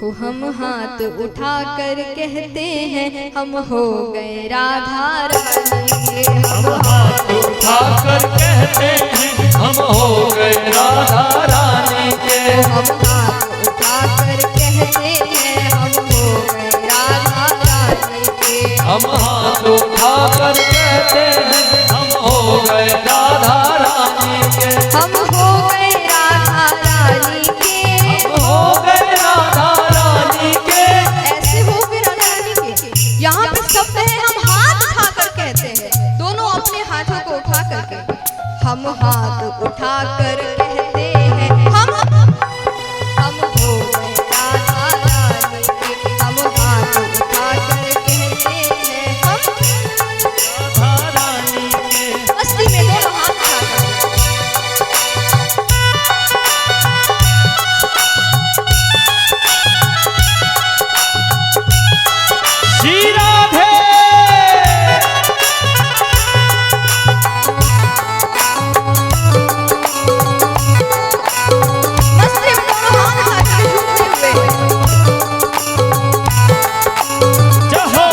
हो हम हाथ उठा कर कहते हैं हम हो गए राधा रानी के। हम हाथ उठा कर कहते हैं हम हो गए राधा रानी के। हम हाथ उठा कर कहते हैं हम हो गए राधा रानी के। हम हाथ उठा कर कहते हैं हम हो गए राधा रानी के। हम हो गए राधा रानी के। हम हो गए राधा रानी के। ऐसे हो गए राधा रानी के। यहाँ पे शब्द है हम हाथ उठा कर कहते हैं, दोनों अपने हाथों को उठा करके हम हाथ उठा कर कहते हैं हम हो गए राधा रानी के। हम हाथ उठा कर कहते हैं हम राधा रानी के। मस्ती में दोनों हाथ उठा कर। श्री राधे मस्ती में दोनों हाथ उठा कर झूमते हुए जहो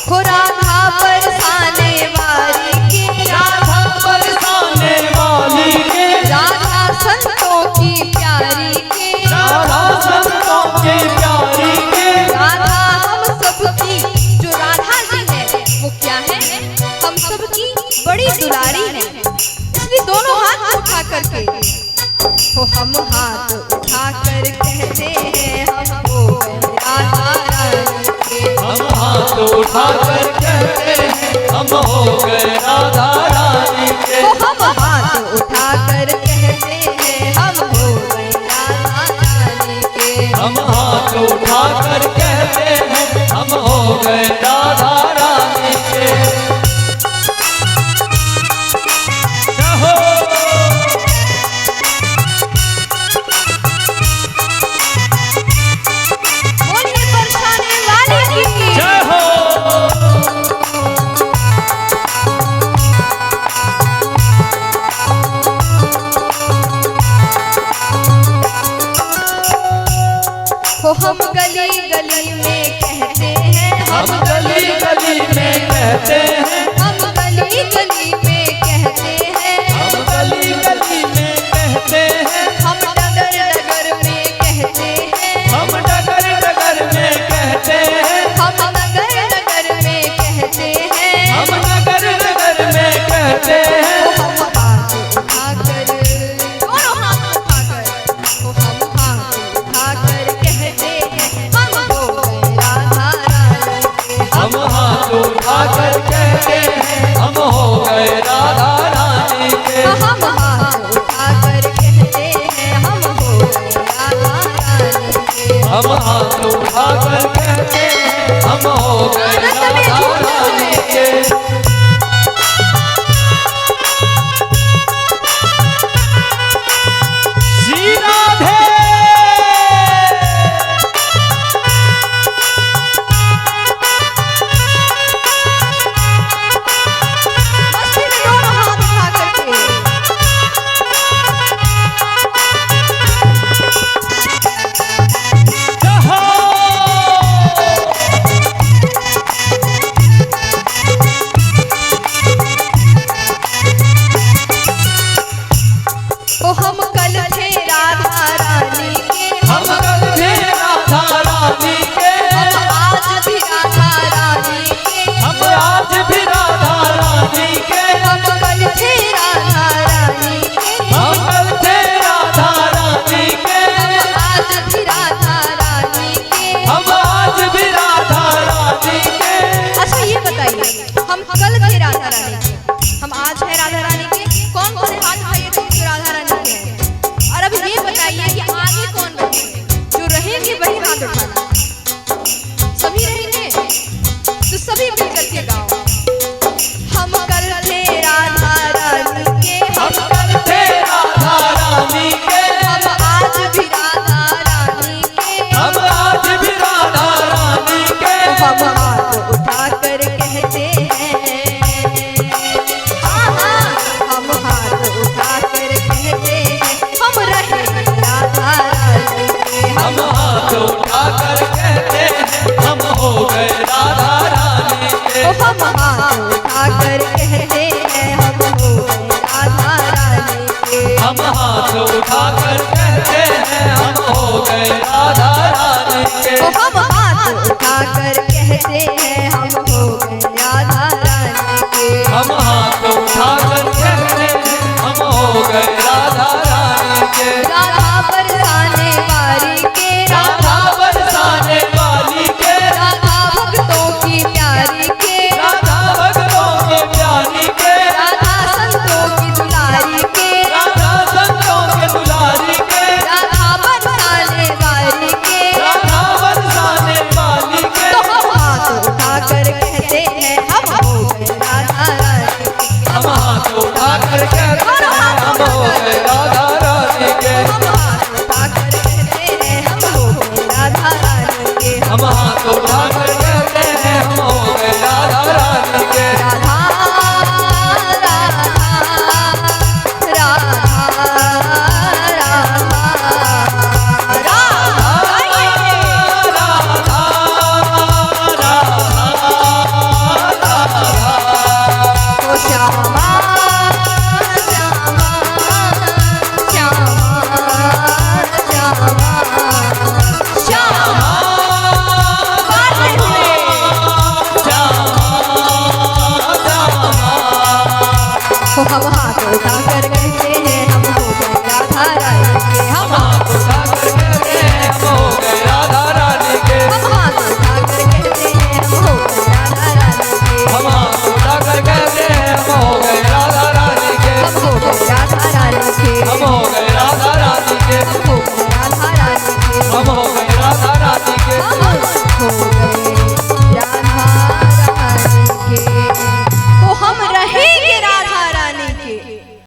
हो राधा बरसाने वाली के। राधा बरसाने वाली के। राधा संतों की प्यारी के। राधा संतों की प्यारी के। राधा हम सबकी जो राधा जी है वो क्या है, हम सबकी बड़ी दुलारी है। इसलिए दोनों हाथ उठा करके हो हम हाथ उठा कर कहते हैं हम हो गए राधा रानी के। हम हाथ उठा कर कहते हैं हम हो गए राधा रानी के। हो हम हाथ उठा कर कहते हैं हम हो गए राधा रानी के। हम हाथ उठा कर कहते हैं हम हो गए राधा रानी के। जहो बोलिए बरसाने वाली की। जय हो। हो हम गली गली में कहते हैं हम गली गली में कहते हैं। हम गली गली में कहते हैं हम गली गली में कहते हैं।